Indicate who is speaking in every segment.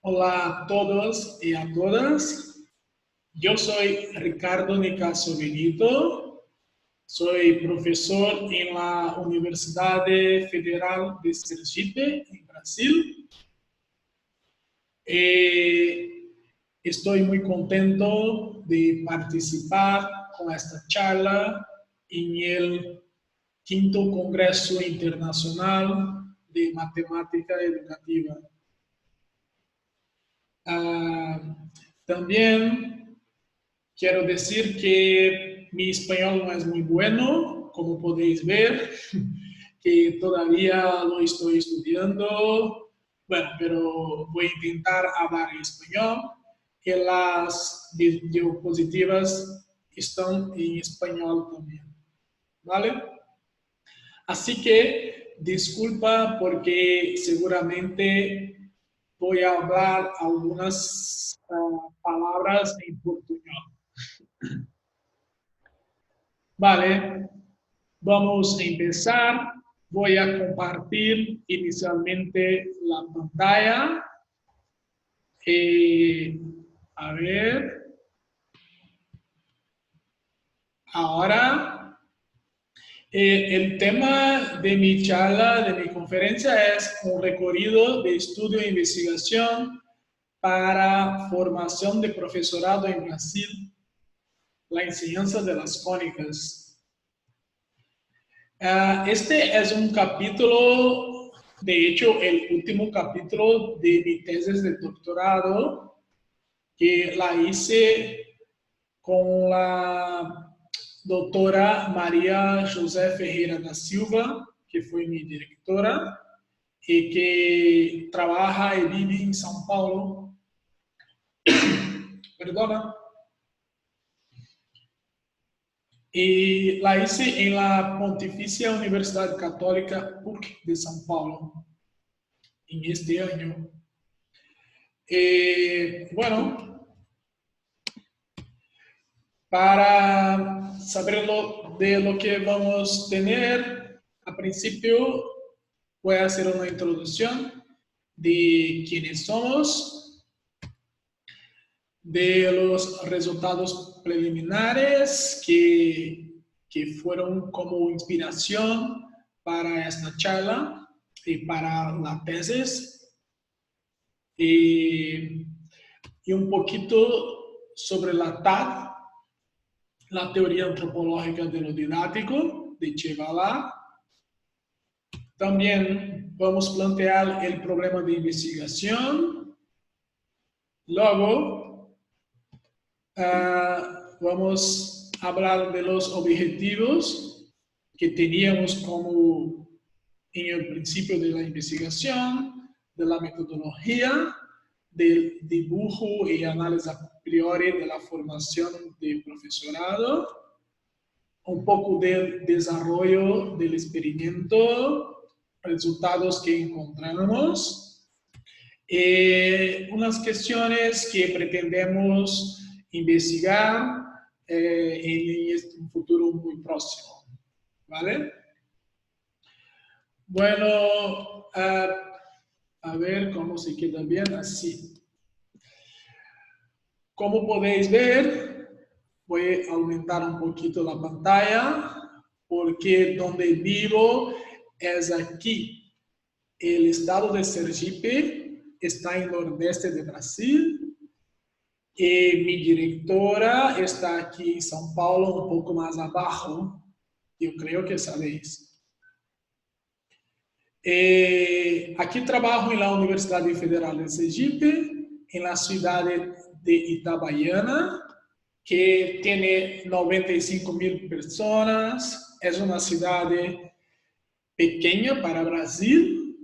Speaker 1: Hola a todos y a todas. Yo soy Ricardo Nicasso Benito. Soy profesor en la Universidad Federal de Sergipe, en Brasil. Estoy muy contento de participar con esta charla en el quinto Congreso Internacional de Matemática Educativa. También quiero decir que mi español no es muy bueno, como podéis ver, que todavía lo estoy estudiando. Bueno, pero voy a intentar hablar en español, que las diapositivas están en español también. ¿Vale? Así que disculpa porque seguramente voy a hablar algunas palabras en portugués. Vale, vamos a empezar. Voy a compartir inicialmente la pantalla. A ver. Ahora, el tema de mi charla, de mi conferencia, es un recorrido de estudio e investigación para formación de profesorado en Brasil, la enseñanza de las cónicas. Este es un capítulo, de hecho, el último capítulo de mi tesis de doctorado, que la hice con la doctora María José Ferreira da Silva, que fue mi directora, y que trabaja y vive en São Paulo. Perdona. Y la hice en la Pontificia Universidad Católica PUC de São Paulo, en este año. Bueno, para saber de lo que vamos a tener, a principio voy a hacer una introducción de quiénes somos, de los resultados preliminares que fueron como inspiración para esta charla y para la tesis, y un poquito sobre la TAD, la teoría antropológica de lo didáctico, de Chevalá. También vamos a plantear el problema de investigación. Luego, vamos a hablar de los objetivos que teníamos como en el principio de la investigación, de la metodología, del dibujo y análisis a priori de la formación de profesorado, un poco del desarrollo del experimento, resultados que encontramos, unas cuestiones que pretendemos investigar en un futuro muy próximo. ¿Vale? Bueno, a ver cómo se queda bien así. Como podéis ver, voy a aumentar un poquito la pantalla porque donde vivo es aquí. El estado de Sergipe está en el nordeste de Brasil y mi directora está aquí en São Paulo, un poco más abajo. Yo creo que sabéis. Aquí trabajo en la Universidad Federal de Sergipe, en la ciudad de Itabaiana, que tiene 95,000 personas. Es una ciudad pequeña para Brasil,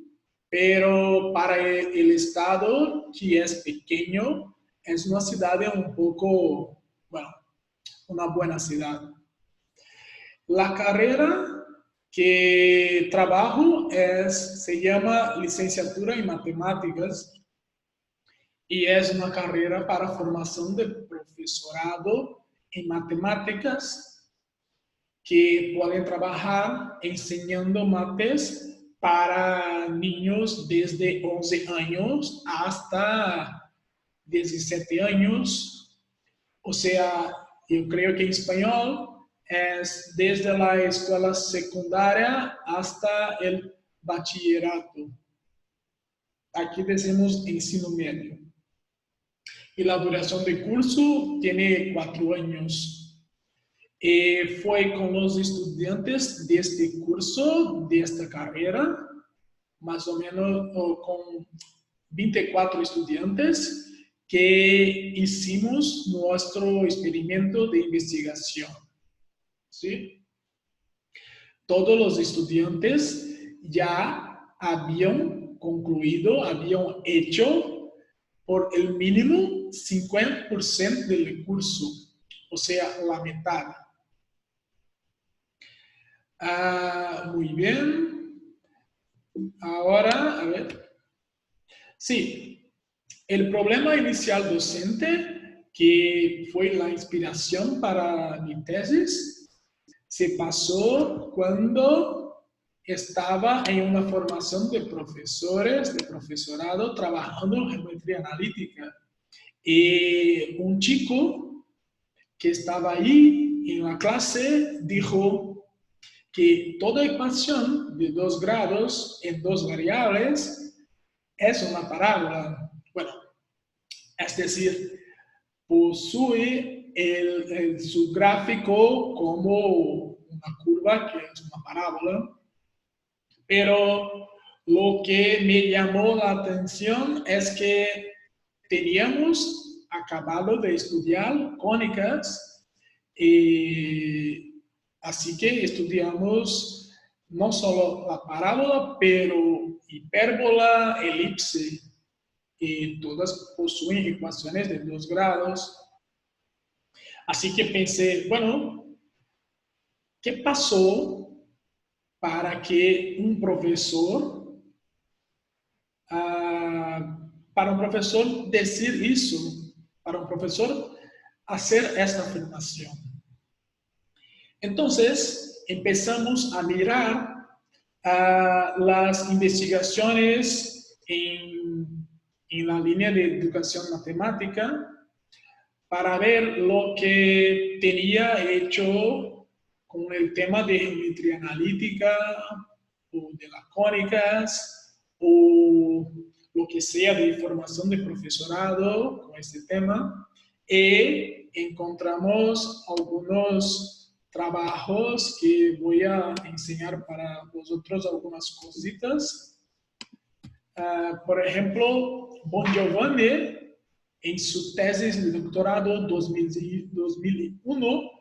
Speaker 1: pero para el estado, que es pequeño, es una ciudad un poco, bueno, una buena ciudad. La carrera que trabajo se llama licenciatura en matemáticas y es una carrera para formación de profesorado en matemáticas que pueden trabajar enseñando mates para niños desde 11 años hasta 17 años. O sea, yo creo que en español es desde la escuela secundaria hasta el bachillerato. Aquí decimos ensino medio. Y la duración del curso tiene 4 años. Fue con los estudiantes de este curso, de esta carrera, más o menos con 24 estudiantes, que hicimos nuestro experimento de investigación. ¿Sí? Todos los estudiantes ya habían concluido, habían hecho por el mínimo 50% del curso, o sea, la mitad. Muy bien. Ahora, a ver. Sí, el problema inicial docente, que fue la inspiración para mi tesis, se pasó cuando estaba en una formación de profesores, de profesorado, trabajando en geometría analítica. Y un chico que estaba ahí en la clase dijo que toda ecuación de 2 grados en 2 variables es una parábola. Bueno, es decir, posee su gráfico como una curva que es una parábola, pero lo que me llamó la atención es que teníamos acabado de estudiar cónicas, así que estudiamos no solo la parábola, pero hipérbola, elipse, y todas poseen ecuaciones de 2 grados. Así que pensé, bueno, ¿qué pasó para que un profesor, para un profesor decir eso, para un profesor hacer esta afirmación? Entonces, empezamos a mirar las investigaciones en la línea de educación matemática para ver lo que tenía hecho con el tema de geometría analítica o de las cónicas o lo que sea de formación de profesorado con este tema, y encontramos algunos trabajos que voy a enseñar para vosotros, algunas cositas. Por ejemplo, Bon Giovanni, en su tesis de doctorado 2001,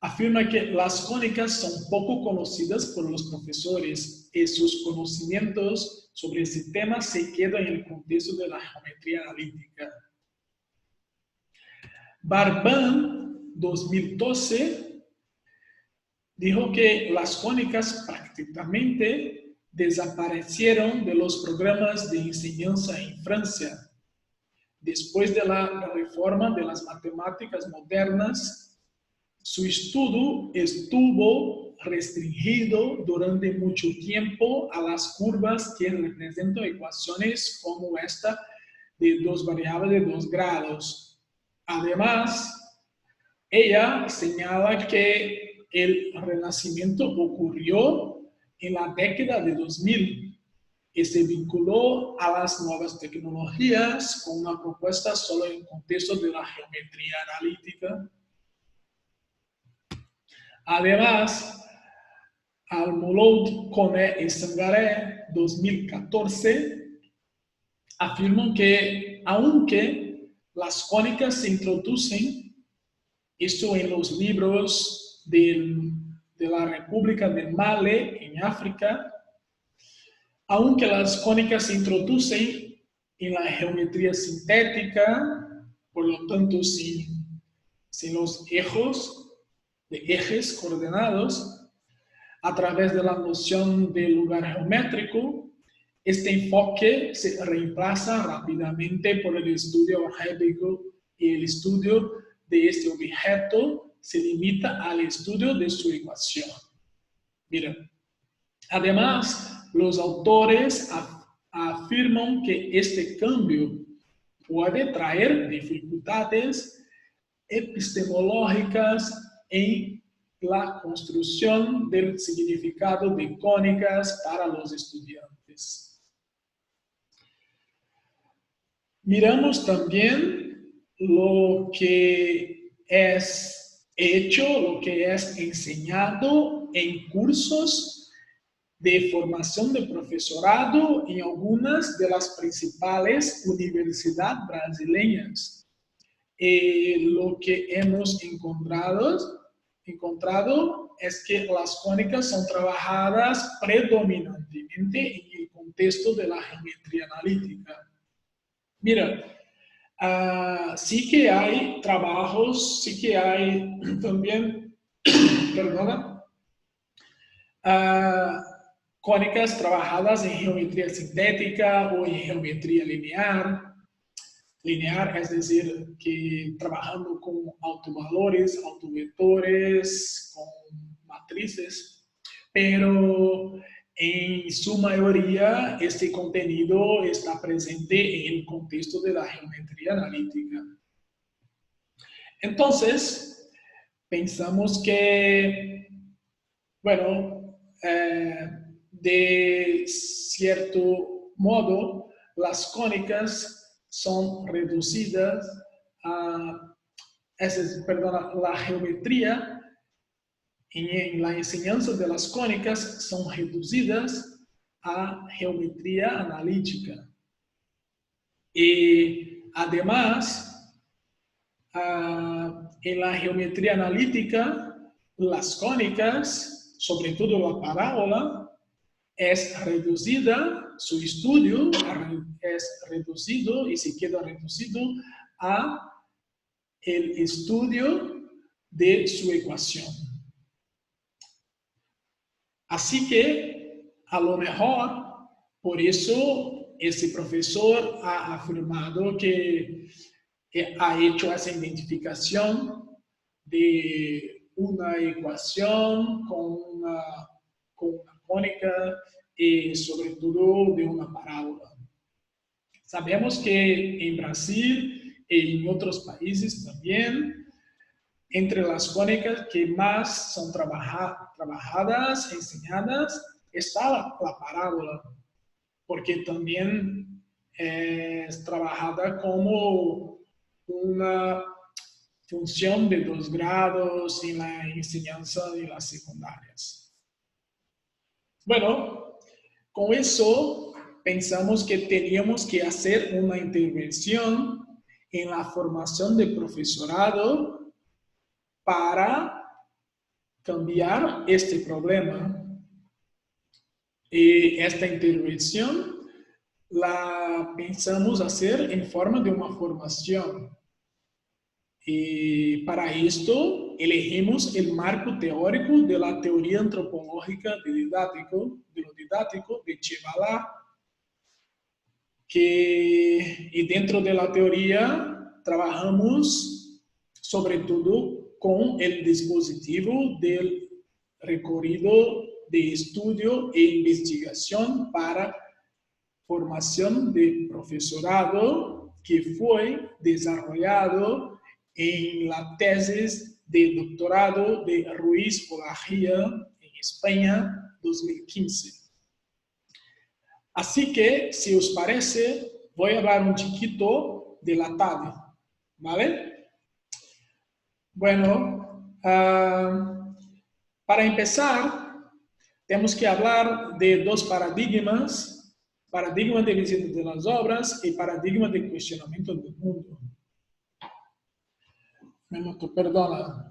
Speaker 1: afirma que las cónicas son poco conocidas por los profesores y sus conocimientos sobre ese tema se quedan en el contexto de la geometría analítica. Barban, 2012, dijo que las cónicas prácticamente desaparecieron de los programas de enseñanza en Francia. Después de la reforma de las matemáticas modernas, su estudio estuvo restringido durante mucho tiempo a las curvas que representan ecuaciones como esta de 2 variables de 2 grados. Además, ella señala que el renacimiento ocurrió en la década de 2000 y se vinculó a las nuevas tecnologías con una propuesta solo en contexto de la geometría analítica. Además, Almoloud, Coné y Sangaré, 2014, afirman que aunque las cónicas se introducen, esto en los libros de la República de Mali en África, aunque las cónicas se introducen en la geometría sintética, por lo tanto sin los ejes coordenados, a través de la noción de lugar geométrico, este enfoque se reemplaza rápidamente por el estudio algébrico y el estudio de este objeto se limita al estudio de su ecuación. Mira, Además, los autores afirman que este cambio puede traer dificultades epistemológicas en la construcción del significado de cónicas para los estudiantes. Miramos también lo que es hecho, lo que es enseñado en cursos de formación de profesorado en algunas de las principales universidades brasileñas. Lo que hemos encontrado es que las cónicas son trabajadas predominantemente en el contexto de la geometría analítica. Mira, sí que hay trabajos, sí que hay también, perdona, cónicas trabajadas en geometría sintética o en geometría lineal. Lineal es decir, que trabajando con autovalores, autovectores, con matrices, pero en su mayoría este contenido está presente en el contexto de la geometría analítica. Entonces, pensamos que, bueno, de cierto modo, las cónicas son reducidas la geometría en la enseñanza de las cónicas son reducidas a geometría analítica. Y además, en la geometría analítica, las cónicas, sobre todo la parábola, es reducida, su estudio es reducido y se queda reducido a el estudio de su ecuación. Así que, a lo mejor, por eso ese profesor ha afirmado que ha hecho esa identificación de una ecuación con una cónica y sobre todo de una parábola. Sabemos que en Brasil y en otros países también, entre las cónicas que más son trabajadas, enseñadas, está la parábola, porque también es trabajada como una función de 2 grados en la enseñanza de las secundarias. Bueno, con eso pensamos que teníamos que hacer una intervención en la formación de profesorado para cambiar este problema. Y esta intervención la pensamos hacer en forma de una formación. Y para esto elegimos el marco teórico de la teoría antropológica de lo didático de Chevalá, y dentro de la teoría trabajamos sobre todo con el dispositivo del recorrido de estudio e investigación para formación de profesorado que fue desarrollado en la tesis de doctorado de Ruiz Olajía en España 2015. Así que, si os parece, voy a hablar un chiquito de la tarde, ¿vale? Bueno, para empezar, tenemos que hablar de 2 paradigmas, paradigma de visita de las obras y paradigma de cuestionamiento del mundo. Me noto, perdona.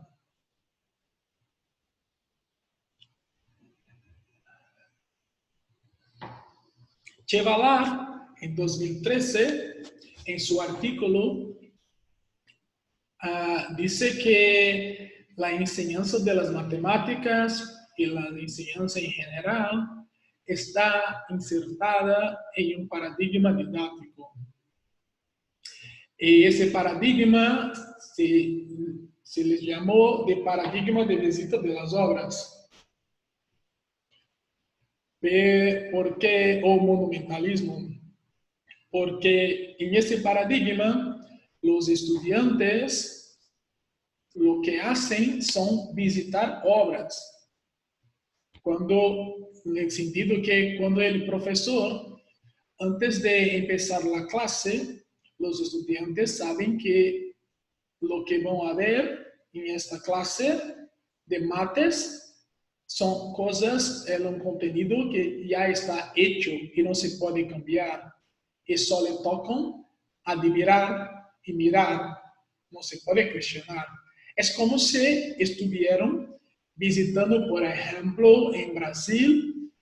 Speaker 1: Chevalá, en 2013, en su artículo, dice que la enseñanza de las matemáticas y la enseñanza en general está insertada en un paradigma didáctico. Y ese paradigma se les llamó de paradigma de visita de las obras. ¿Por qué? O monumentalismo. Porque en ese paradigma, los estudiantes lo que hacen son visitar obras. En el sentido que cuando el profesor, antes de empezar la clase, los estudiantes saben que lo que van a ver en esta clase de mates son cosas, un contenido que ya está hecho y no se puede cambiar. Y solo le tocan adivinar y mirar, no se puede cuestionar. Es como si estuvieran visitando, por ejemplo, en Brasil,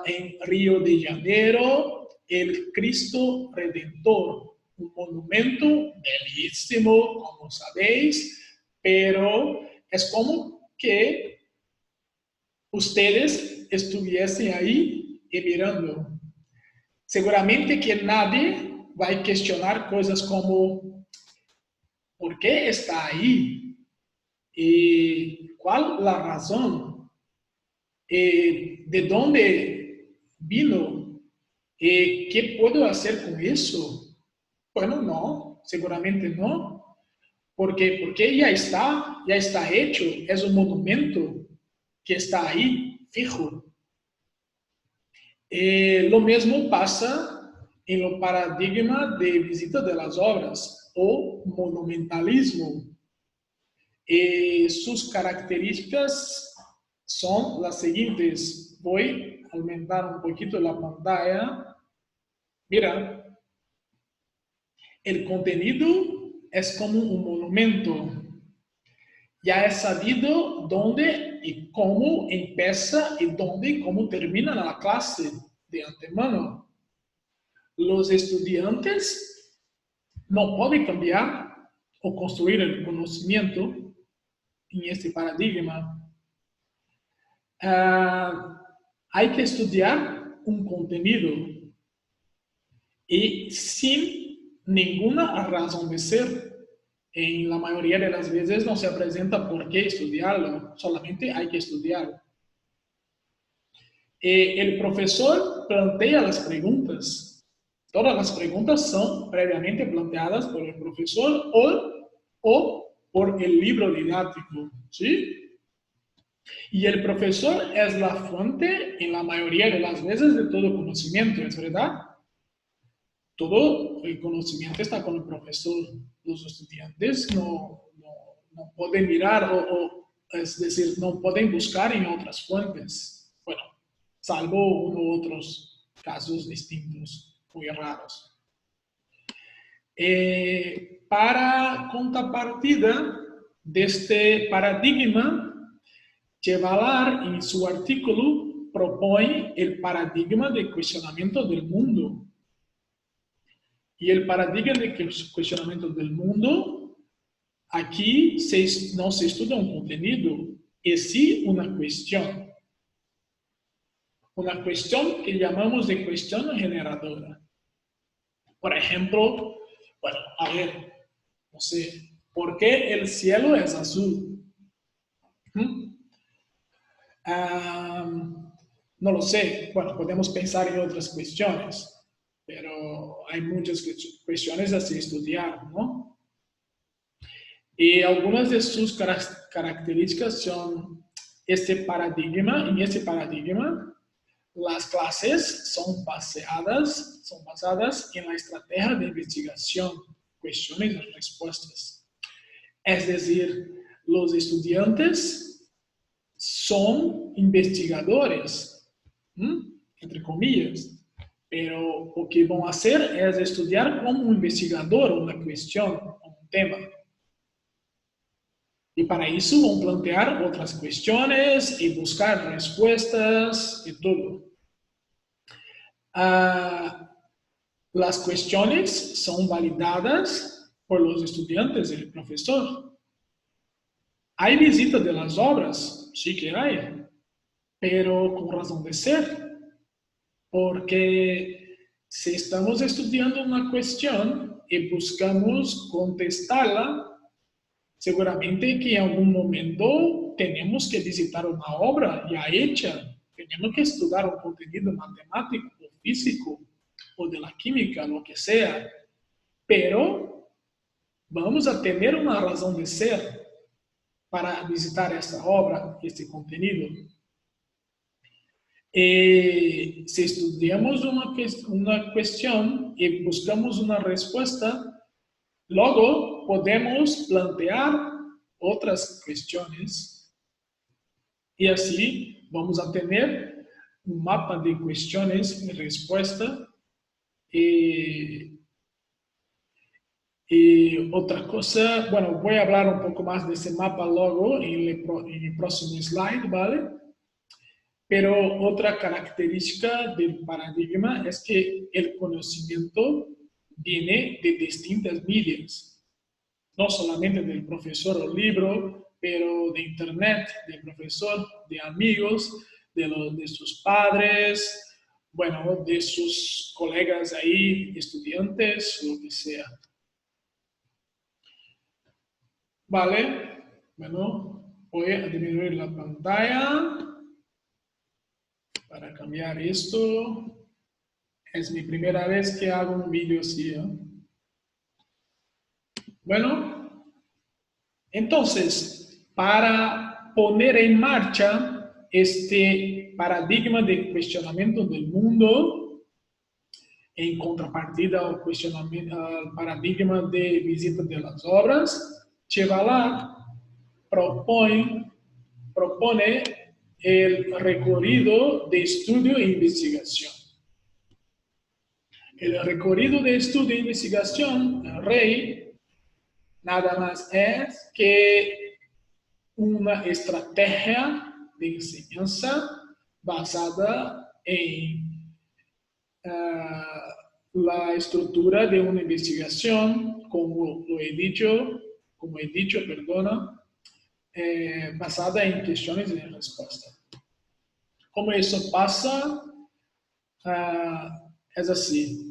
Speaker 1: en Río de Janeiro, el Cristo Redentor, un monumento bellísimo, como sabéis, pero es como que ustedes estuviesen ahí y mirando. Seguramente que nadie va a cuestionar cosas como ¿por qué está ahí? ¿Y cuál la razón? ¿De dónde vino? ¿Qué puedo hacer con eso? Bueno, no, seguramente no. Porque ya está hecho, es un monumento que está ahí, fijo. Lo mesmo pasa en lo paradigma de visita de las obras o monumentalismo. Sus características son las siguientes. Voy a aumentar un poquito la pantalla. Mira, el contenido es como un monumento. Ya es sabido dónde y cómo empieza y dónde y cómo termina la clase de antemano. Los estudiantes no pueden cambiar o construir el conocimiento en este paradigma. Hay que estudiar un contenido y sin ninguna razón de ser. En la mayoría de las veces no se presenta por qué estudiarlo, solamente hay que estudiarlo. El profesor plantea las preguntas. Todas las preguntas son previamente planteadas por el profesor o por el libro didáctico, ¿sí? Y el profesor es la fuente en la mayoría de las veces de todo conocimiento, ¿es verdad? Todo el conocimiento está con el profesor. Los estudiantes no pueden mirar es decir, no pueden buscar en otras fuentes. Bueno, salvo uno u otros casos distintos, muy raros. Para contrapartida de este paradigma, Chevalar en su artículo propone el paradigma de cuestionamiento del mundo. Y el paradigma de cuestionamiento del mundo, aquí no se estudia un contenido, es sí una cuestión. Una cuestión que llamamos de cuestión generadora. Por ejemplo, bueno, a ver, no sé, ¿por qué el cielo es azul? No lo sé. Bueno, podemos pensar en otras cuestiones, pero hay muchas cuestiones a estudiar, ¿no? Y algunas de sus características son este paradigma. En este paradigma, las clases son basadas en la estrategia de investigación, cuestiones y respuestas. Es decir, los estudiantes son investigadores, entre comillas, pero lo que van a hacer es estudiar como un investigador una cuestión, un tema. Y para eso van a plantear otras cuestiones y buscar respuestas y todo. Las cuestiones son validadas por los estudiantes y el profesor. ¿Hay visita de las obras? Sí que hay, pero con razón de ser. Porque si estamos estudiando una cuestión y buscamos contestarla, seguramente que en algún momento tenemos que visitar una obra ya hecha tenemos que estudiar un contenido matemático o físico o de la química, lo que sea, pero vamos a tener una razón de ser para visitar esta obra, este contenido. Si estudiamos una cuestión y buscamos una respuesta, luego podemos plantear otras cuestiones y así vamos a tener un mapa de cuestiones y respuestas. Y otra cosa, bueno, voy a hablar un poco más de ese mapa luego en el próximo slide, ¿vale? Pero otra característica del paradigma es que el conocimiento viene de distintas medias, no solamente del profesor o libro, pero de internet, del profesor, de amigos, de sus padres, bueno, de sus colegas ahí, estudiantes, lo que sea. Vale, bueno, voy a disminuir la pantalla para cambiar esto. Es mi primera vez que hago un vídeo así, ¿eh? Bueno, entonces, para poner en marcha este paradigma de cuestionamiento del mundo, en contrapartida al paradigma de visita de las obras, Chevalat propone el recorrido de estudio e investigación. El recorrido de estudio e investigación, el REI, nada más es que una estrategia de enseñanza basada en la estructura de una investigación, como he dicho, basada en cuestiones de respuesta. Como eso pasa, es así.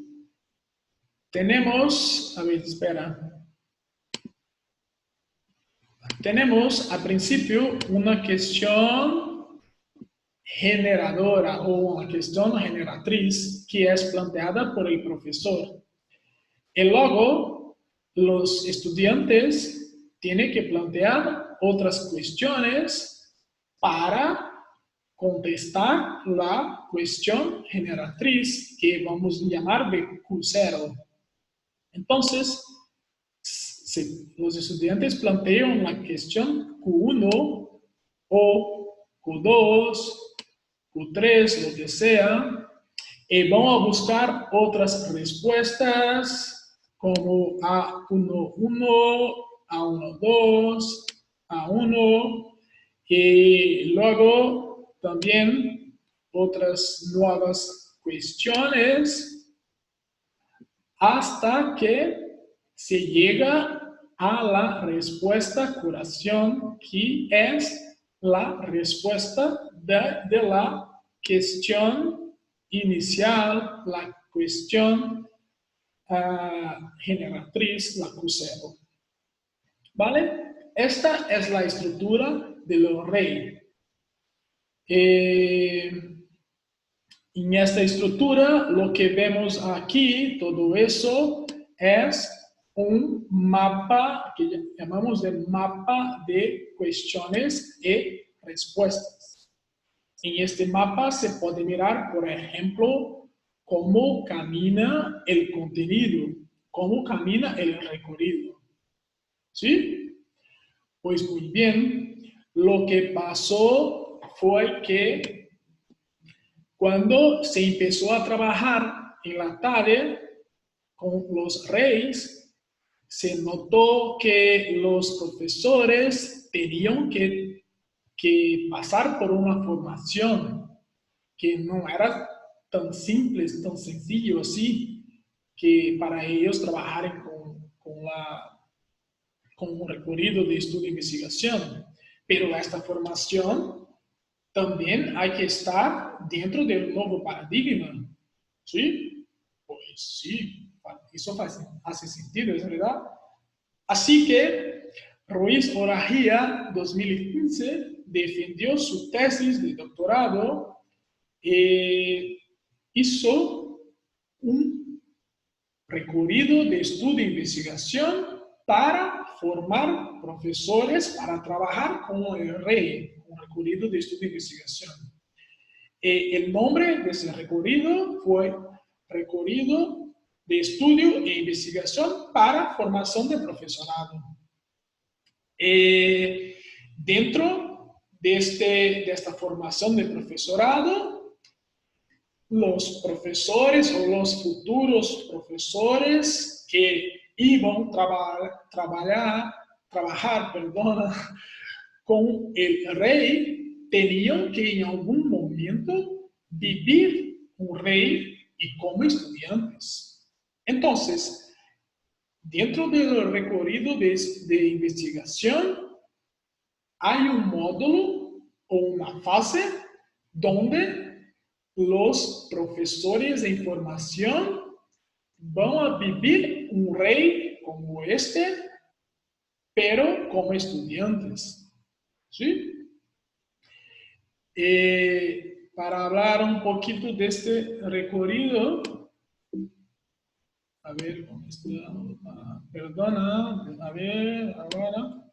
Speaker 1: Tenemos, a ver, espera. Tenemos al principio una cuestión generadora o una cuestión generatriz que es planteada por el profesor. Y luego los estudiantes tienen que plantear otras cuestiones para contestar la cuestión generatriz que vamos a llamar de Q0. Entonces, los estudiantes plantean la cuestión Q1 o Q2, Q3, lo que sea, y vamos a buscar otras respuestas como A11, A12, A1, y luego también otras nuevas cuestiones hasta que se llega a la respuesta curación, que es la respuesta de la cuestión inicial, la cuestión generatriz, la Q0. ¿Vale? Esta es la estructura de los REI. En esta estructura, lo que vemos aquí, todo eso es un mapa que llamamos el mapa de cuestiones y respuestas. En este mapa se puede mirar, por ejemplo, cómo camina el contenido, cómo camina el recorrido. ¿Sí? Pues muy bien, lo que pasó fue que cuando se empezó a trabajar en la tarea con los REIs, se notó que los profesores tenían que pasar por una formación que no era tan simple, tan sencillo así, que para ellos trabajar con un recorrido de estudio e investigación. Pero esta formación también hay que estar dentro del nuevo paradigma. ¿Sí? Pues sí, eso hace sentido, ¿es verdad? Así que Ruiz Orajía, 2015, defendió su tesis de doctorado hizo un recorrido de estudio e investigación para formar profesores para trabajar con el rey, un recorrido de estudio e investigación. El nombre de ese recorrido fue Recorrido de Estudio e Investigación para Formación de Profesorado. Dentro de esta formación de profesorado, los profesores o los futuros profesores que iban a trabajar con el rey tenían que en algún momento vivir un rey y como estudiantes. Entonces, dentro del recorrido de investigación, hay un módulo o una fase donde los profesores de información van a vivir un rey como este, pero como estudiantes. ¿Sí? Para hablar un poquito de este recorrido, a ver, ¿cómo está? Perdona, a ver, ahora.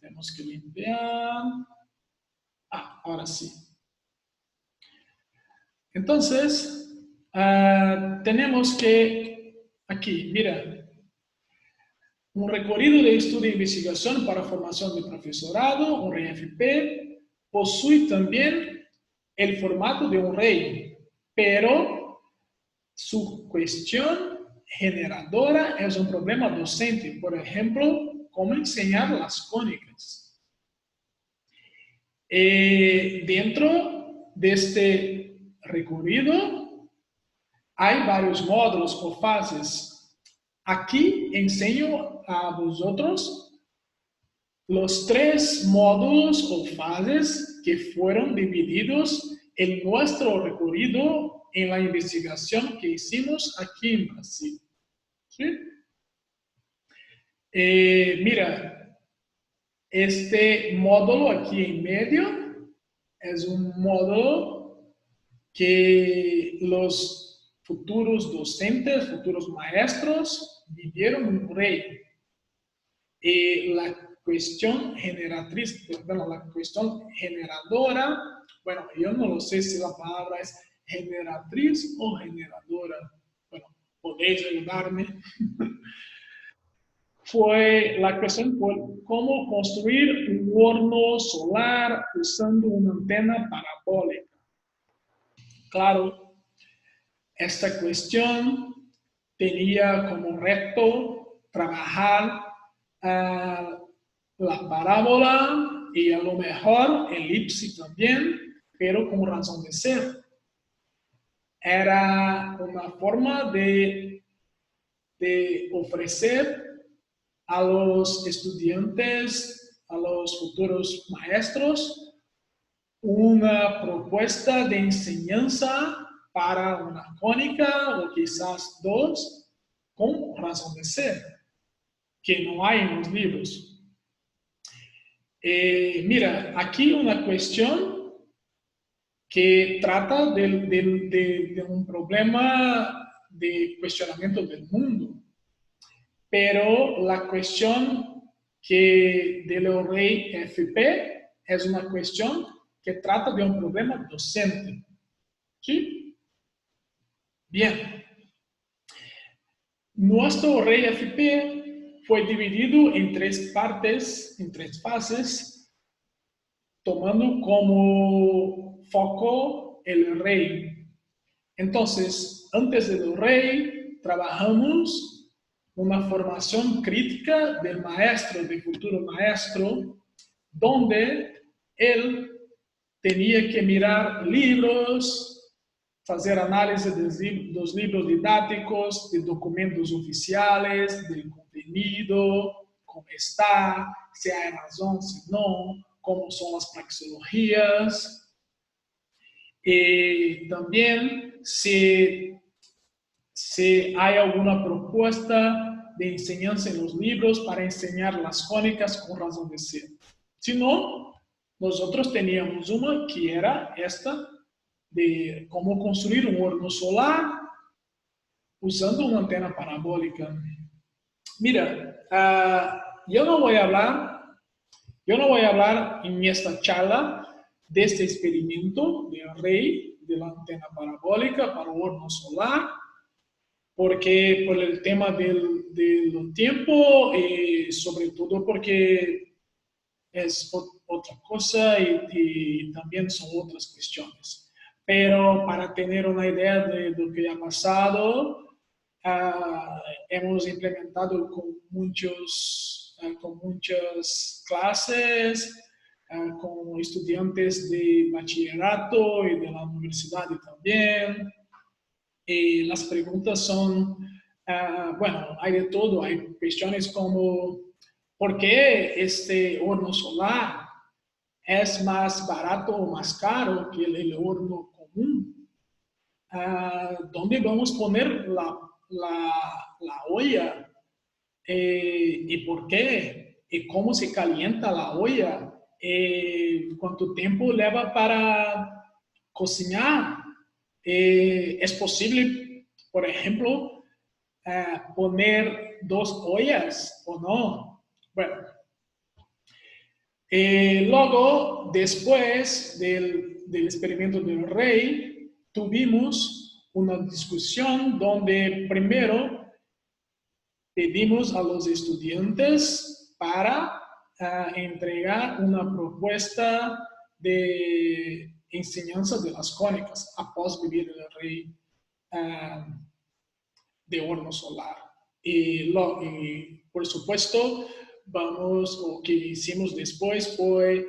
Speaker 1: Tenemos que limpiar. Ahora sí. Entonces, tenemos que, aquí, mira, un recorrido de estudio e investigación para formación de profesorado, un REFP, posee también el formato de un rey, pero su cuestión generadora es un problema docente, por ejemplo, cómo enseñar las cónicas. Dentro de este recorrido hay varios módulos o fases. Aquí enseño a vosotros los 3 módulos o fases que fueron divididos en nuestro recorrido en la investigación que hicimos aquí en Brasil. ¿Sí? Mira, este módulo aquí en medio es un módulo que los futuros docentes, futuros maestros vivieron un rey. La cuestión generatriz, bueno, la cuestión generadora, bueno, yo no lo sé si la palabra es generatriz o generadora. Bueno, podéis ayudarme. La cuestión fue cómo construir un horno solar usando una antena parabólica. Claro, esta cuestión tenía como reto trabajar la parábola y a lo mejor elipsis también, pero con razón de ser. Era una forma de ofrecer a los estudiantes, a los futuros maestros, una propuesta de enseñanza para una cónica o quizás 2 con razón de ser, que no hay en los libros. Mira, aquí una cuestión que trata de un problema de cuestionamiento del mundo, pero la cuestión que del rey FP es una cuestión que trata de un problema docente. ¿Sí? Bien. Nuestro rey FP fue dividido en 3 partes, en 3 fases, tomando como foco el rey. Entonces, antes del rey, trabajamos una formación crítica del maestro, del futuro maestro, donde él tenía que mirar libros, fazer análise dos livros didáticos, de documentos oficiais, do contenido, como está, se há razão, se não, como são as praxeologias. E também se há alguma proposta de enseñanza en los libros para enseñar las cónicas con razón de ser. Si no, nosotros teníamos una que era esta de cómo construir un horno solar usando una antena parabólica. Mira, yo no voy a hablar en esta charla de este experimento de Rey de la antena parabólica para horno solar, porque por el tema del tiempo y sobre todo porque es otra cosa y también son otras cuestiones. Pero para tener una idea de lo que ha pasado, hemos implementado con muchas clases, con estudiantes de bachillerato y de la universidad también. Y las preguntas son, bueno, hay de todo, hay cuestiones como, ¿por qué este horno solar es más barato o más caro que el horno común? ¿Dónde vamos a poner la olla? ¿Y por qué? ¿Y cómo se calienta la olla? ¿Cuánto tiempo lleva para cocinar? ¿Es posible, por ejemplo, poner dos ollas o no? Bueno, luego, después del experimento del rey, tuvimos una discusión donde primero pedimos a los estudiantes para entregar una propuesta de enseñanza de las cónicas após vivir el rey de horno solar. Y por supuesto, lo que hicimos después fue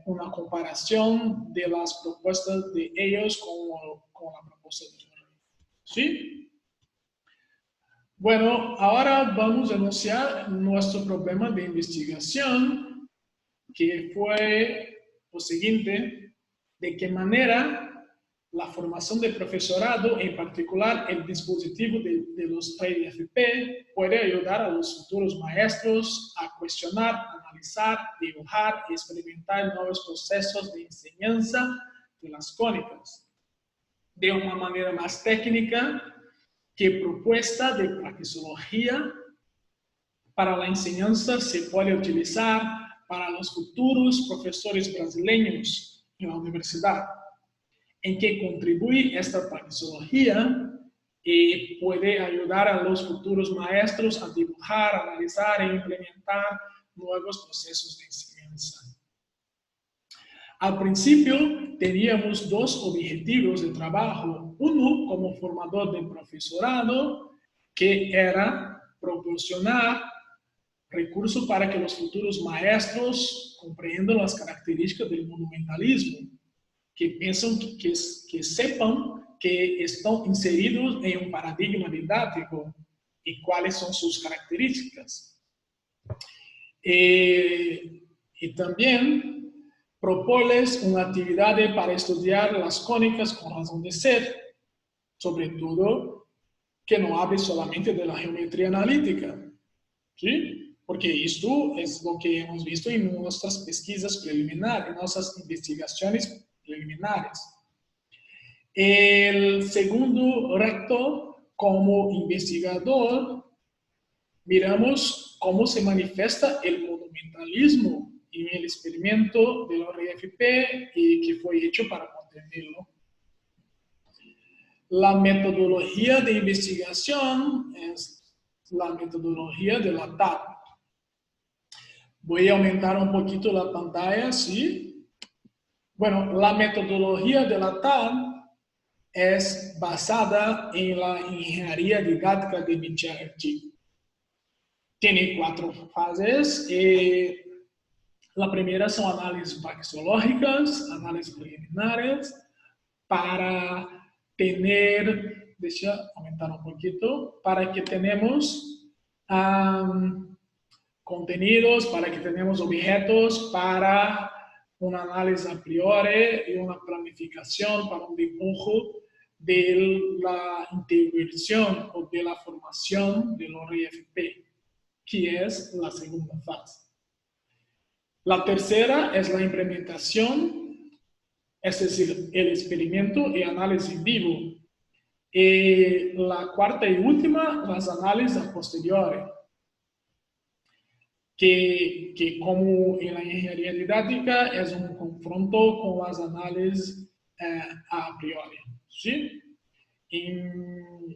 Speaker 1: una comparación de las propuestas de ellos con la propuesta del rey. ¿Sí? Bueno, ahora vamos a anunciar nuestro problema de investigación, que fue lo siguiente: de qué manera la formación del profesorado, en particular el dispositivo de los RIFP, puede ayudar a los futuros maestros a cuestionar, analizar, dibujar y experimentar nuevos procesos de enseñanza de las cónicas de una manera más técnica. ¿Qué propuesta de praxeología para la enseñanza se puede utilizar para los futuros profesores brasileños en la universidad? ¿En qué contribuye esta praxeología y puede ayudar a los futuros maestros a dibujar, analizar e implementar nuevos procesos de enseñanza? Al principio teníamos dos objetivos de trabajo. Uno como formador del profesorado, que era proporcionar recursos para que los futuros maestros comprendan las características del monumentalismo, que piensan, que sepan que están inseridos en un paradigma didáctico y cuáles son sus características. Y también propones una actividad para estudiar las cónicas con razón de ser, sobre todo que no hable solamente de la geometría analítica, ¿sí? Porque esto es lo que hemos visto en nuestras pesquisas preliminares, en nuestras investigaciones preliminares. El segundo reto, como investigador, miramos cómo se manifiesta el monumentalismo en el experimento de la RIFP y que fue hecho para contenerlo. La metodología de investigación es la metodología de la TAP. Voy a aumentar un poquito la pantalla, ¿sí? Bueno, la metodología de la TAP es basada en la ingeniería didáctica de Michel Artigue. Tiene 4 fases. La primera son análisis praxeológicas, análisis preliminares, para tener, deixa aumentar un poquito, para que tenemos contenidos, para que tenemos objetos para un análisis a priori y una planificación para un dibujo de la intervención o de la formación de los RIFP, que es la segunda fase. La tercera es la implementación, es decir, el experimento y análisis en vivo. Y la cuarta y última, las análisis posteriores, que como en la ingeniería didáctica es un confronto con las análisis a priori. ¿Sí? Y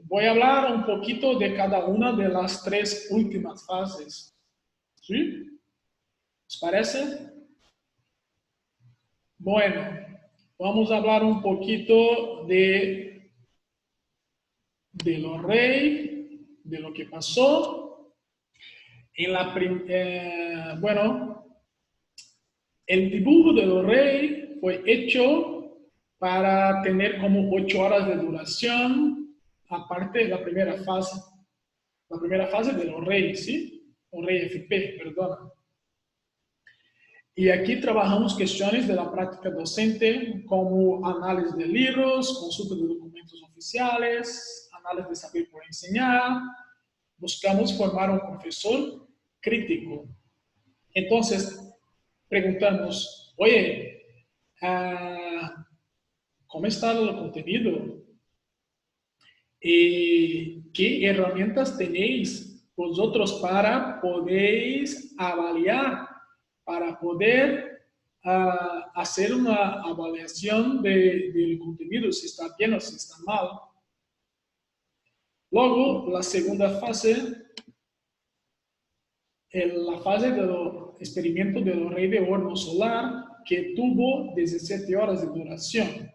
Speaker 1: voy a hablar un poquito de cada una de las tres últimas fases. ¿Sí? ¿Os parece? Bueno, vamos a hablar un poquito de lo rey, de lo que pasó. Bueno, el dibujo de los rey fue hecho para tener como 8 horas de duración, aparte de la primera fase de los reyes, ¿sí? O rey FP, perdona. Y aquí trabajamos cuestiones de la práctica docente, como análisis de libros, consulta de documentos oficiales, análisis de saber por enseñar. Buscamos formar un profesor crítico. Entonces, preguntamos, oye, ¿cómo está el contenido? ¿Qué herramientas tenéis vosotros para poder avaliar, para poder hacer una evaluación del contenido, si está bien o si está mal? Luego, la segunda fase, la fase del experimento del rey de horno solar, que tuvo 17 horas de duración.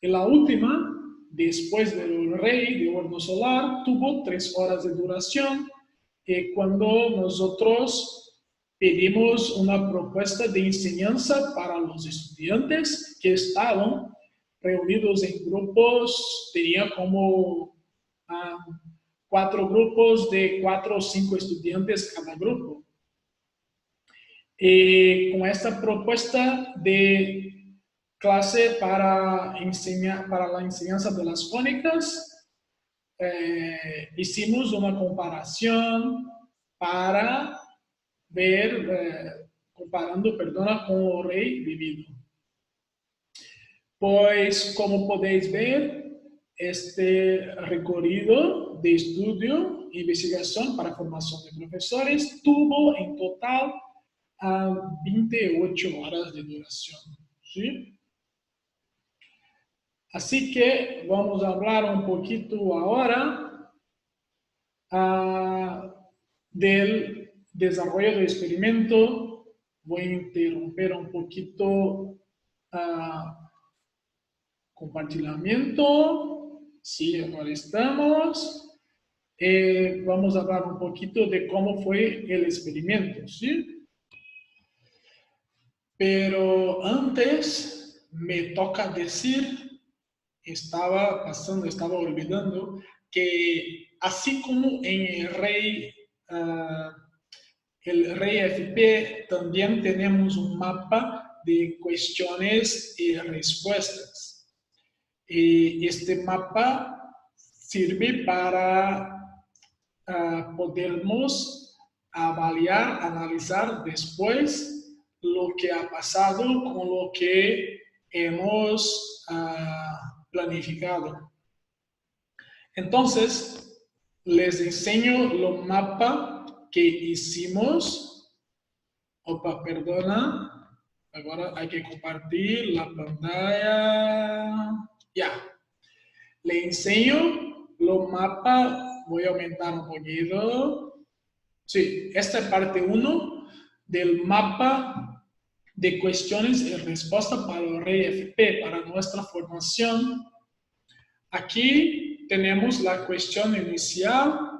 Speaker 1: Y la última, después del rey de horno solar, tuvo 3 horas de duración, cuando nosotros pedimos una propuesta de enseñanza para los estudiantes que estaban reunidos en grupos, tenía como 4 grupos de 4 o 5 estudiantes cada grupo. Con esta propuesta de clase para la enseñanza de las fónicas, hicimos una comparación para ver, comparando, perdona, con el rey vivido. Pues, como podéis ver, este recorrido de estudio e investigación para formación de profesores tuvo en total 28 horas de duración. ¿Sí? Así que vamos a hablar un poquito ahora del desarrollo del experimento. Voy a interrumpir un poquito compartimiento. Sí, ahora estamos. Vamos a hablar un poquito de cómo fue el experimento, ¿sí? Pero antes me toca decir, estaba olvidando, que así como en el Rey FP, también tenemos un mapa de cuestiones y respuestas. Y este mapa sirve para podernos avaliar, analizar después lo que ha pasado con lo que hemos planificado. Entonces, les enseño los mapas que hicimos. Opa, perdona. Ahora hay que compartir la pantalla. Ya. Le enseño los mapas. Voy a aumentar un poquito. Sí, esta es parte 1 del mapa de cuestiones y respuestas para el Rey FP, para nuestra formación. Aquí tenemos la cuestión inicial,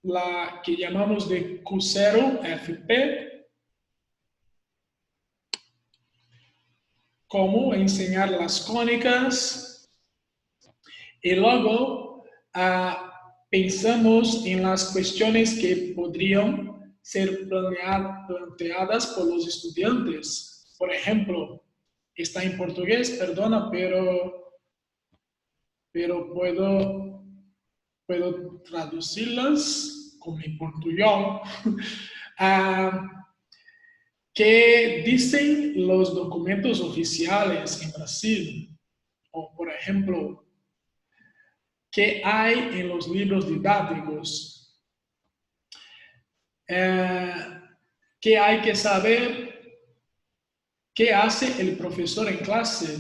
Speaker 1: la que llamamos de Q0 FP, cómo enseñar las cónicas, y luego pensamos en las cuestiones que podrían ser planteadas por los estudiantes. Por ejemplo, está en portugués, perdona, pero puedo traducirlas con mi portugués. ¿Qué dicen los documentos oficiales en Brasil? O, por ejemplo, ¿qué hay en los libros didácticos? ¿Qué hay que saber? ¿Qué hace el profesor en clase?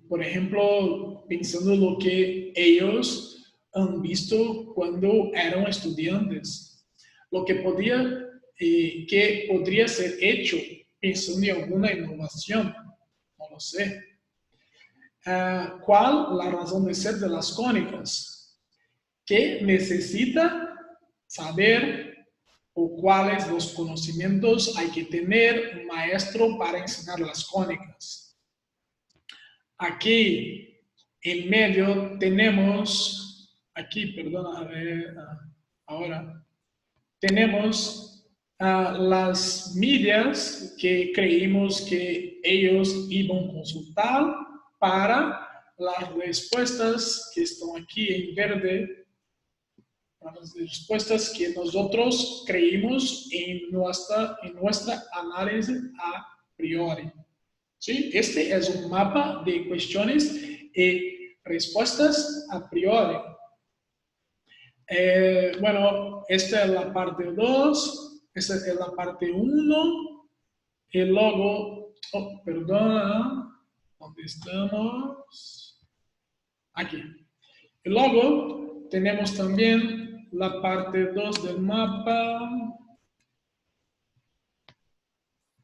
Speaker 1: Por ejemplo, pensando en lo que ellos han visto cuando eran estudiantes, lo que podría ser hecho pensando en alguna innovación, no lo sé. ¿Cuál la razón de ser de las cónicas? ¿Qué necesita saber o cuáles los conocimientos hay que tener un maestro para enseñar las cónicas? Aquí en medio tenemos, aquí, perdona, a ver, ahora, tenemos las medias que creímos que ellos iban a consultar para las respuestas que están aquí en verde, para las respuestas que nosotros creímos en nuestra análisis a priori. ¿Sí? Este es un mapa de cuestiones y respuestas a priori. Bueno, esta es la parte 2, esta es la parte 1, y luego, oh, perdona, ¿dónde estamos? Aquí. Y luego tenemos también la parte 2 del mapa.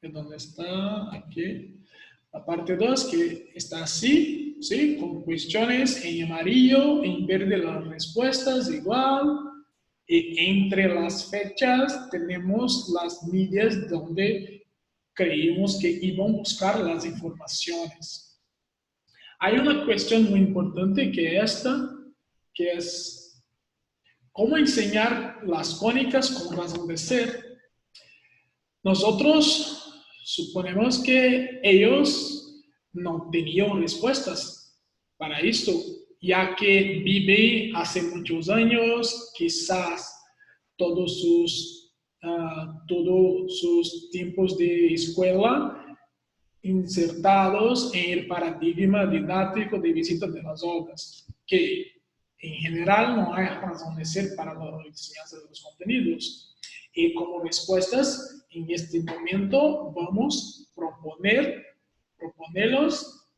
Speaker 1: ¿Dónde está? Aquí. La parte 2 que está así, ¿sí? Con cuestiones en amarillo, en verde las respuestas igual. Y entre las fechas tenemos las medias donde creímos que iban a buscar las informaciones. Hay una cuestión muy importante que es cómo enseñar las cónicas con razón de ser. Nosotros suponemos que ellos no tenían respuestas para esto, ya que vive hace muchos años, quizás todos sus tiempos de escuela insertados en el paradigma didáctico de visita de las obras, que en general no hay razón de ser para la enseñanza de los contenidos. Y como respuestas, en este momento vamos a proponerlos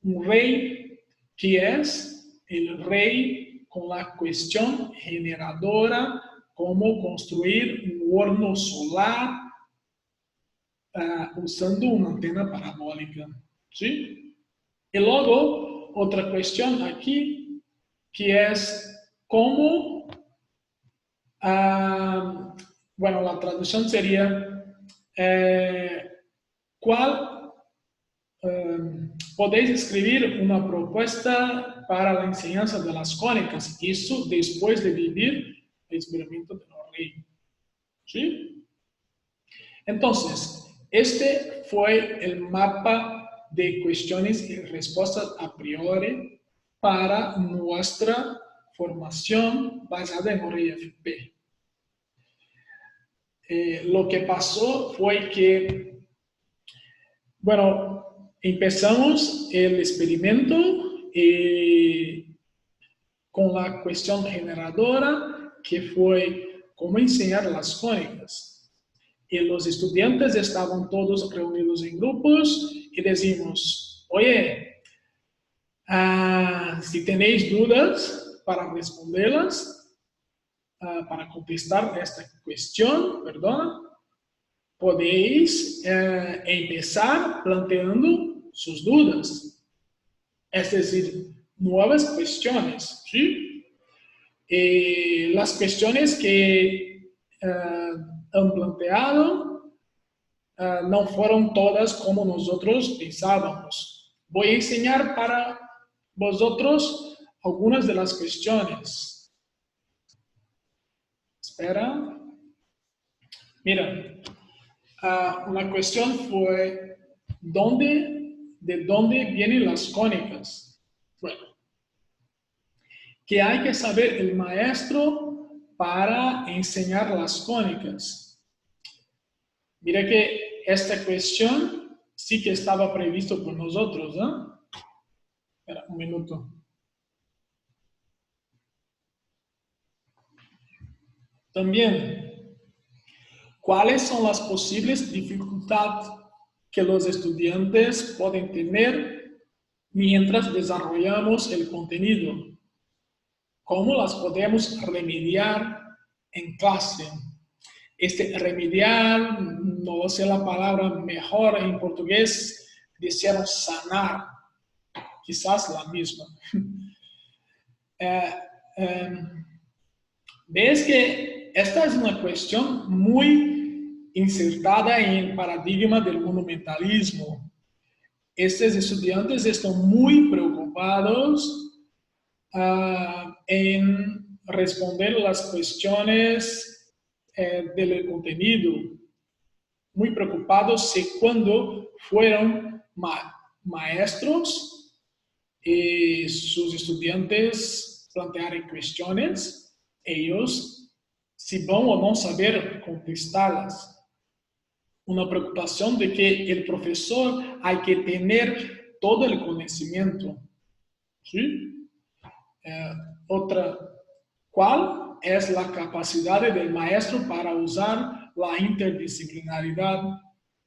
Speaker 1: un rey que es el rey con la cuestión generadora, cómo construir un horno solar usando una antena parabólica. ¿Sí? Y luego, otra cuestión aquí, que es cómo, bueno, la traducción sería, ¿cuál podéis escribir una propuesta para la enseñanza de las cónicas? Eso después de vivir el experimento de los reyes. ¿Sí? Entonces, este fue el mapa de cuestiones y respuestas a priori para nuestra formación basada en ORIFP. Lo que pasó fue que, bueno, empezamos el experimento con la cuestión generadora, que fue cómo enseñar las cónicas. Y los estudiantes estaban todos reunidos en grupos y decimos, oye, si tenéis dudas para responderlas, para contestar esta cuestión, perdón, podéis empezar planteando sus dudas. Es decir, nuevas cuestiones, ¿sí? Las cuestiones que han planteado no fueron todas como nosotros pensábamos. Voy a enseñar para vosotros algunas de las cuestiones. Espera. Mira, una cuestión fue, ¿de dónde vienen las cónicas? Bueno, ¿Qué hay que saber el maestro para enseñar las cónicas? Mira que esta cuestión sí que estaba previsto por nosotros, ¿no? Espera un minuto. También, ¿cuáles son las posibles dificultades que los estudiantes pueden tener mientras desarrollamos el contenido? ¿Cómo las podemos remediar en clase? Remediar, no sé la palabra mejor en portugués, decían sanar, quizás la misma. Ves que esta es una cuestión muy insertada en el paradigma del monumentalismo. Estos estudiantes están muy preocupados en responder las cuestiones del contenido. Muy preocupados si cuando fueron maestros y sus estudiantes plantearon cuestiones, ellos si van o no saber contestarlas. Una preocupación de que el profesor hay que tener todo el conocimiento. ¿Sí? Otra, ¿cuál es la capacidad del maestro para usar la interdisciplinaridad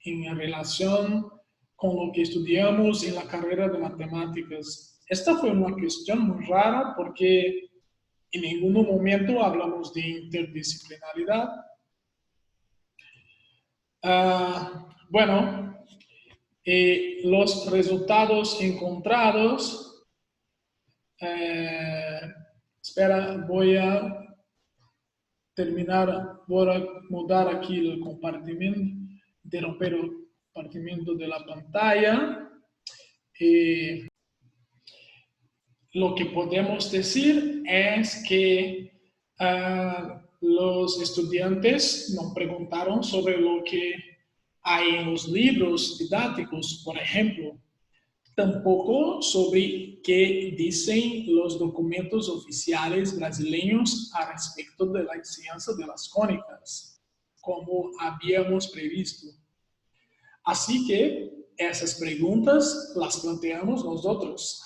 Speaker 1: en relación con lo que estudiamos en la carrera de matemáticas? Esta fue una cuestión muy rara porque en ningún momento hablamos de interdisciplinaridad. Bueno, los resultados encontrados. Espera, voy a terminar, voy a mudar aquí el compartimiento, interrumpir el compartimiento de la pantalla. Lo que podemos decir es que los estudiantes nos preguntaron sobre lo que hay en los libros didácticos, por ejemplo. Tampoco sobre qué dicen los documentos oficiales brasileños a respecto de la enseñanza de las cónicas, como habíamos previsto. Así que esas preguntas las planteamos nosotros.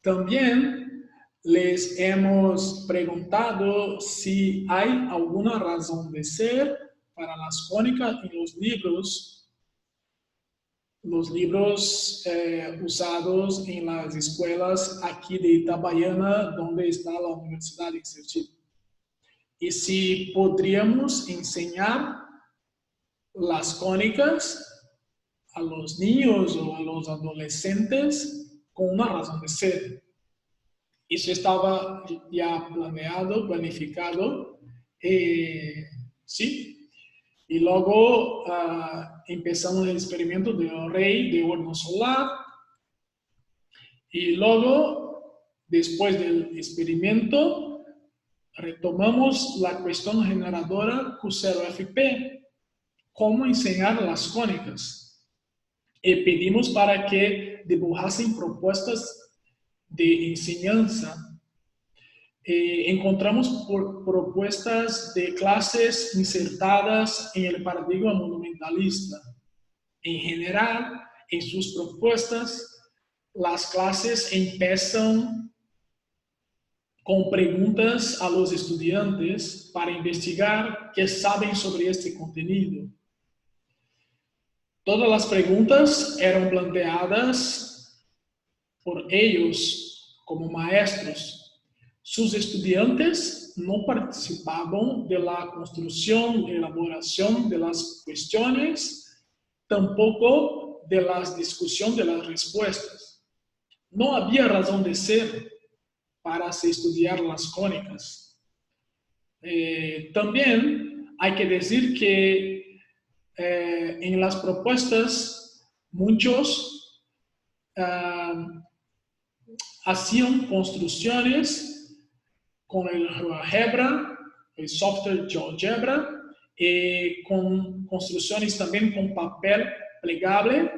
Speaker 1: También les hemos preguntado si hay alguna razón de ser para las cónicas en los libros usados en las escuelas aquí de Itabaiana, donde está la Universidad de Sergipe. Y si podríamos enseñar las cónicas a los niños o a los adolescentes con una razón de ser. Eso estaba ya planeado, planificado, sí. Y luego empezamos el experimento del rey de horno solar. Y luego, después del experimento, retomamos la cuestión generadora Q0FP. ¿Cómo enseñar las cónicas? Y pedimos para que dibujasen propuestas de enseñanza. Encontramos propuestas de clases insertadas en el paradigma monumentalista. En general, en sus propuestas, las clases empiezan con preguntas a los estudiantes para investigar qué saben sobre este contenido. Todas las preguntas eran planteadas por ellos como maestros. Sus estudiantes no participaban de la construcción y elaboración de las cuestiones, tampoco de la discusión de las respuestas. No había razón de ser para se estudiar las cónicas. También hay que decir que en las propuestas muchos hacían construcciones con el GeoGebra, el software GeoGebra, con construcciones también con papel plegable.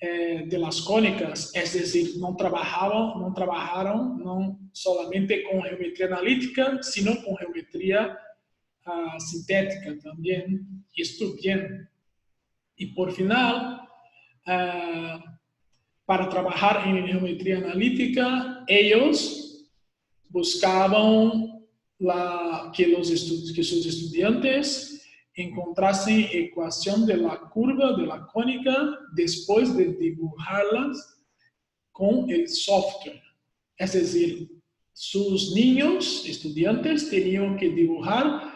Speaker 1: de las cónicas, es decir, no trabajaron no solamente con geometría analítica, sino con geometría sintética también, y esto bien. Y por final, para trabajar en geometría analítica, ellos buscaban que sus estudiantes encontrasen ecuación de la curva de la cónica después de dibujarlas con el software. Es decir, sus niños, estudiantes, tenían que dibujar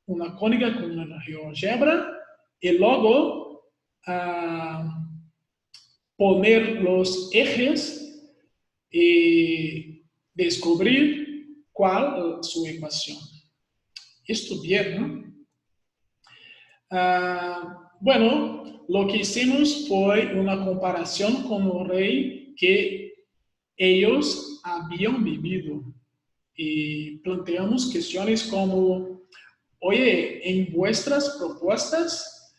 Speaker 1: una cónica con una GeoGebra y luego poner los ejes y descubrir cuál es su ecuación. Esto bien, ¿no? Bueno, lo que hicimos fue una comparación con el rey que ellos habían vivido y planteamos cuestiones como, oye, en vuestras propuestas,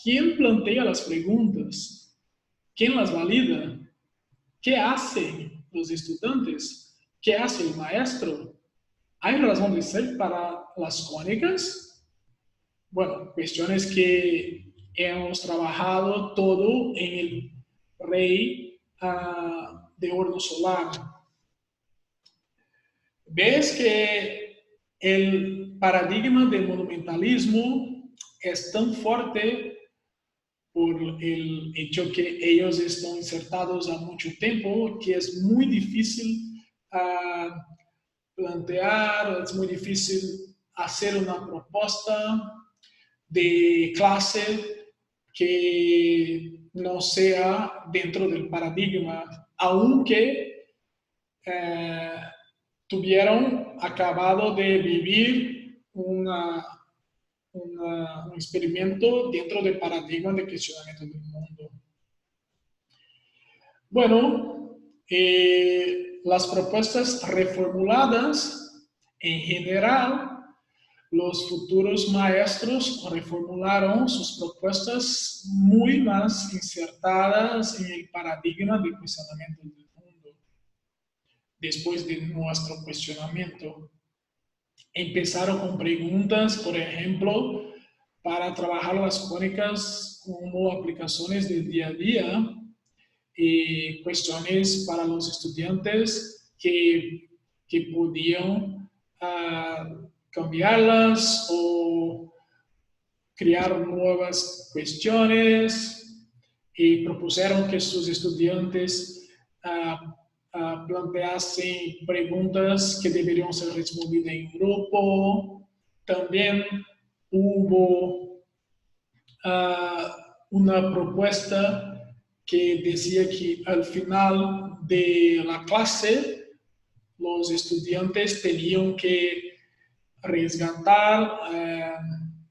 Speaker 1: ¿quién plantea las preguntas? ¿Quién las valida? ¿Qué hacen los estudiantes? ¿Qué hace el maestro? ¿Hay razón de ser para las cónicas? Bueno, cuestiones que hemos trabajado todo en el rey de horno solar. Ves que el paradigma del monumentalismo es tan fuerte por el hecho que ellos están insertados a mucho tiempo que es muy difícil plantear, es muy difícil hacer una propuesta de clase que no sea dentro del paradigma, aunque tuvieron acabado de vivir un experimento dentro del paradigma de cuestionamiento del mundo. Bueno, las propuestas reformuladas en general, los futuros maestros reformularon sus propuestas muy más insertadas en el paradigma de cuestionamiento del mundo. Después de nuestro cuestionamiento, empezaron con preguntas, por ejemplo, para trabajar las cónicas como aplicaciones del día a día y cuestiones para los estudiantes que podían cambiarlas o crear nuevas cuestiones y propusieron que sus estudiantes planteasen preguntas que deberían ser respondidas en grupo. También hubo una propuesta que decía que al final de la clase los estudiantes tenían que resgatar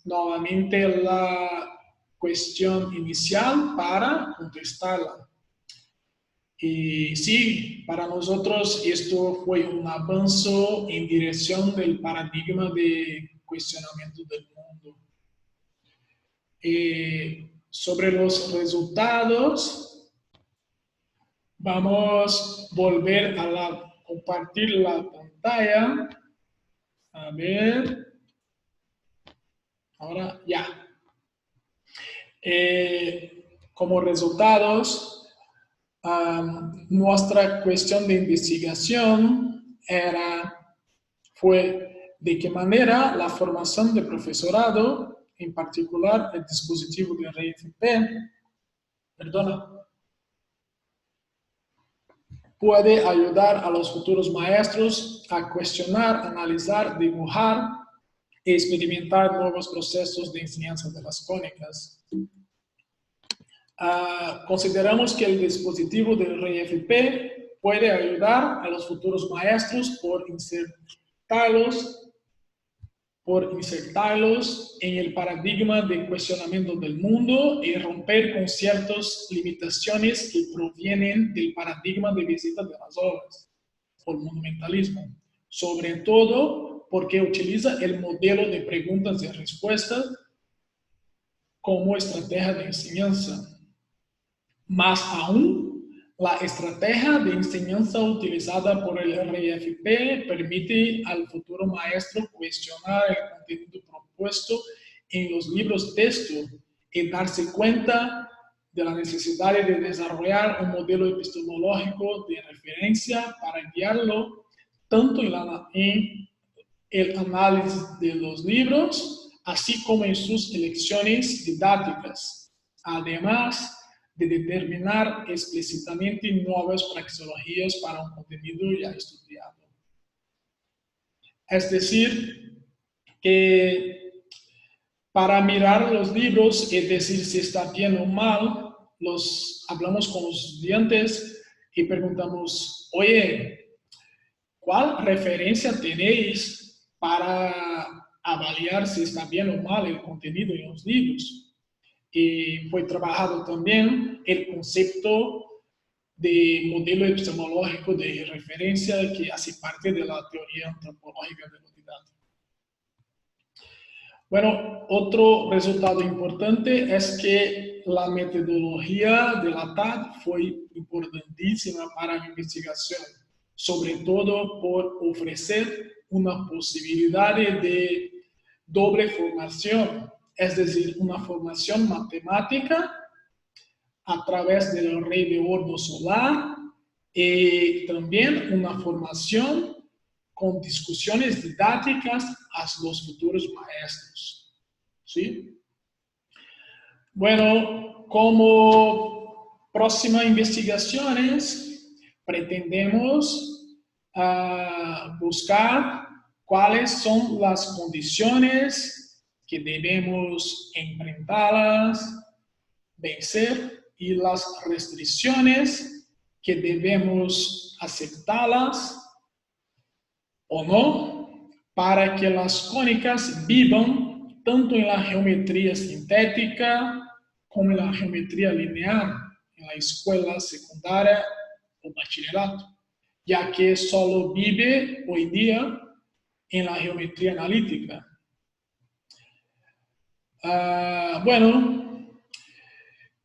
Speaker 1: nuevamente la cuestión inicial para contestarla. Y sí, para nosotros esto fue un avance en dirección del paradigma de cuestionamiento del mundo. Sobre los resultados, vamos a volver a compartir la pantalla. A ver. Ahora ya. Como resultados, nuestra cuestión de investigación fue de qué manera la formación de profesorado, en particular el dispositivo de RFP, puede ayudar a los futuros maestros a cuestionar, analizar, dibujar y experimentar nuevos procesos de enseñanza de las cónicas. Consideramos que el dispositivo del RFP puede ayudar a los futuros maestros por insertarlos en el paradigma de cuestionamiento del mundo y romper con ciertas limitaciones que provienen del paradigma de visita de las obras por monumentalismo, sobre todo porque utiliza el modelo de preguntas y respuestas como estrategia de enseñanza. Más aún, la estrategia de enseñanza utilizada por el RFP permite al futuro maestro cuestionar el contenido propuesto en los libros texto y darse cuenta de la necesidad de desarrollar un modelo epistemológico de referencia para guiarlo tanto en el análisis de los libros, así como en sus elecciones didácticas, además de determinar explícitamente nuevas praxeologías para un contenido ya estudiado. Es decir, que para mirar los libros y decir si está bien o mal, hablamos con los estudiantes y preguntamos, oye, ¿cuál referencia tenéis para avaliar si está bien o mal el contenido en los libros? Y fue trabajado también el concepto de modelo epistemológico de referencia que hace parte de la teoría antropológica de lo didáctico. Bueno, otro resultado importante es que la metodología de la TAD fue importantísima para la investigación, sobre todo por ofrecer una posibilidad de doble formación, es decir, una formación matemática a través del array de ordo solar y también una formación con discusiones didácticas a los futuros maestros. ¿Sí? Bueno, como próximas investigaciones, pretendemos buscar cuáles son las condiciones que debemos enfrentarlas, vencer y las restricciones que debemos aceptarlas o no para que las cónicas vivan tanto en la geometría sintética como en la geometría lineal en la escuela secundaria o bachillerato, ya que solo vive hoy día en la geometría analítica. Bueno,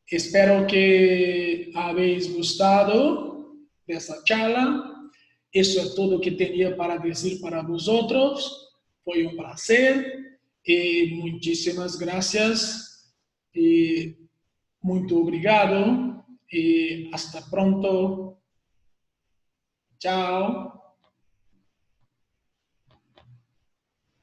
Speaker 1: espero que habéis gustado de esta charla. Eso es todo que tenía para decir para vosotros. Fue un placer y muchísimas gracias y muy obrigado y hasta pronto. Chao.